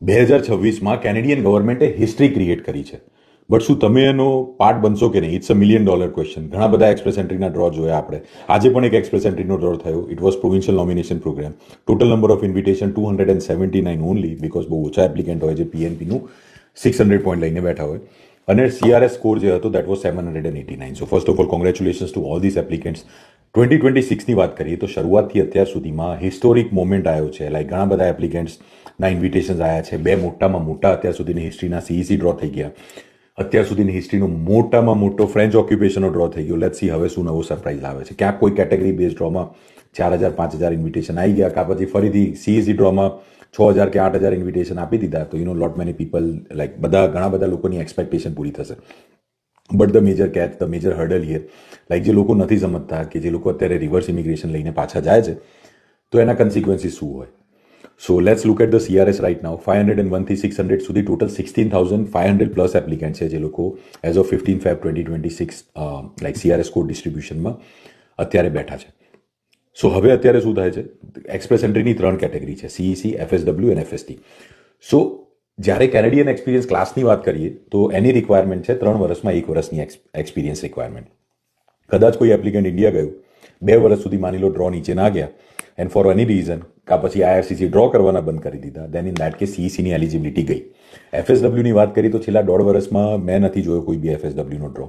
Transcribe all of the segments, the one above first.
2026માં Canadian ગવર્મેન્ટે history create કરી છે. બટ શું તમે એનો પાર્ટ બનશો કે નહીં? It's a $1 million question. ઘણા બધા એક્સપ્રેસ એન્ટ્રીના ડ્રો જોયા આપણે. આજે પણ એક એક્સપ્રેસ એન્ટ્રીનો ડ્રો થયો. It was provincial nomination program. Total number of invitation 279 only, because બહુ ઓછા એપ્લિકેન્ટ હોય છે પીએનપીનું 600 પોઈન્ટ લઈને બેઠા હોય. અને CRS સ્કોર જે હતો that was 789. So first of all congratulations to all this applicants. 2026ની વાત કરીએ તો શરૂઆતથી અત્યાર સુધીમાં હિસ્ટોરિક મોમેન્ટ આવ્યો છે. લાઈક ઘણા બધા એપ્લિકેન્ટ્સના ઇન્વિટેશન્સ આવ્યા છે. 2 મોટામાં મોટા અત્યાર સુધીની હિસ્ટ્રીના CEC ડ્રો થઈ ગયા. અત્યાર સુધીની હિસ્ટ્રીનો મોટામાં મોટો ફ્રેન્ચ ઓક્યુપેશનનો ડ્રો થઈ ગયો. લેટ્સ સી હવે શું નવો સરપ્રાઇઝ આવે છે. ક્યાંક કોઈ કેટેગરી બેઝ ડ્રોમાં 4,000 5,000 ઇન્વિટેશન આવી ગયા, કાં પછી ફરીથી CEC ડ્રોમાં 6,000 કે 8,000 ઇન્વિટેશન આપી દીધા. તો લોટ મેની પીપલ લાઈક ઘણા બધા લોકોની એક્સપેક્ટેશન પૂરી થશે. But the major catch, the major hurdle here, like જે લોકો નથી સમજતા કે જે લોકો અત્યારે રિવર્સ ઇમિગ્રેશન લઈને પાછા જાય છે, તો એના કન્સિક્વન્સીસ શું હોય. So let's look at the CRS right now. 501 થી 600 સુધી ટોટલ 16,500 પ્લસ એપ્લિકેન્ટ છે જે લોકો as of 15 Feb 2026 like CRS code ડિસ્ટ્રીબ્યુશનમાં અત્યારે બેઠા છે. સો હવે અત્યારે શું થાય છે? એક્સપ્રેસ એન્ટ્રીની 3 કેટેગરી છે: CEC, FSW અને FST. સો જ્યારે કેનેડિયન એક્સપિરિયન્સ ક્લાસની વાત કરીએ તો એની રિક્વાયરમેન્ટ છે 3 વર્ષમાં 1 વર્ષની એક્સપિરિયન્સ રિક્વાયરમેન્ટ. કદાચ કોઈ એપ્લિકન્ટ ઇન્ડિયા ગયું, 2 વર્ષ સુધી માની લો ડ્રો નીચે ના ગયા, એન્ડ ફોર એની રીઝન કાં પછી IRCC ડ્રો કરવાના બંધ કરી દીધા, દેન ઇન દેટ કેસ CECની એલિજિબિલિટી ગઈ. FSWની વાત કરીએ તો છેલ્લા 1.5 વર્ષમાં મેં નથી જોયો કોઈ બી FSWનો ડ્રો.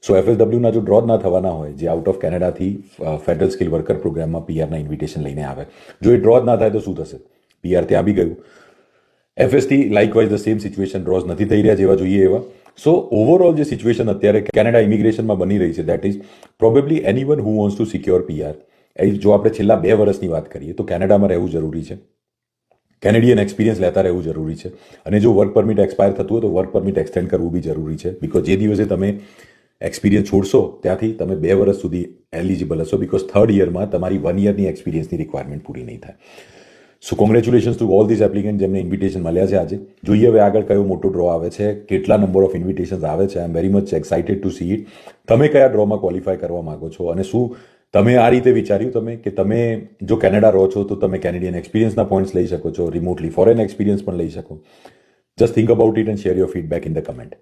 સો FSWના જો ડ્રો જ ના થવાના હોય, જે આઉટ ઓફ કેનેડાથી ફેડરલ સ્કિલ વર્કર પ્રોગ્રામમાં PRના ઇન્વિટેશન લઈને આવે, જો એ ડ્રો જ ના થાય તો શું થશે? PR ત્યાં બી ગયું. FST likewise the same situation, draws નથી થઈ રહ્યા જેવા જોઈએ એવા. સો ઓવરઓલ જે સિચ્યુએશન અત્યારે કેનેડા ઇમિગ્રેશનમાં બની રહી છે, that is probably anyone who wants to secure PR. જો આપણે છેલ્લા 2 વર્ષની વાત કરીએ તો કેનેડામાં રહેવું જરૂરી છે, કેનેડિયન એક્સપિરિયન્સ લેતા રહેવું જરૂરી છે, અને જો વર્ક પરમિટ એક્સપાયર થતું હોય તો વર્ક પરમિટ એક્સટેન્ડ કરવું બી જરૂરી છે. બિકોઝ જે દિવસે તમે એક્સપિરિયન્સ છોડશો ત્યાંથી તમે 2 વર્ષ સુધી એલિજિબલ હશો, બિકોઝ 3rd યરમાં તમારી 1 યરની એક્સપિરિયન્સની રિક્વાયરમેન્ટ પૂરી નહીં થાય. So congratulations to all this applicant જેમને ઇન્વિટેશન મળ્યા છે આજે. જોઈએ હવે આગળ કયો મોટો ડ્રો આવે છે, કેટલા નંબર ઓફ ઇન્વિટેશન્સ આવે છે. I am very much excited to see it. તમે કયા ડ્રોમાં ક્વોલિફાય કરવા માંગો છો, અને શું તમે આ રીતે વિચાર્યું કે તમે જો કેનેડા રહો છો તો તમે કેનેડિયન એક્સપિરિયન્સના પોઈન્ટ્સ લઈ શકો છો, રિમોટલી ફોરેન એક્સપિરિયન્સ પણ લઈ શકો. Just think about it and share your feedback in the comment.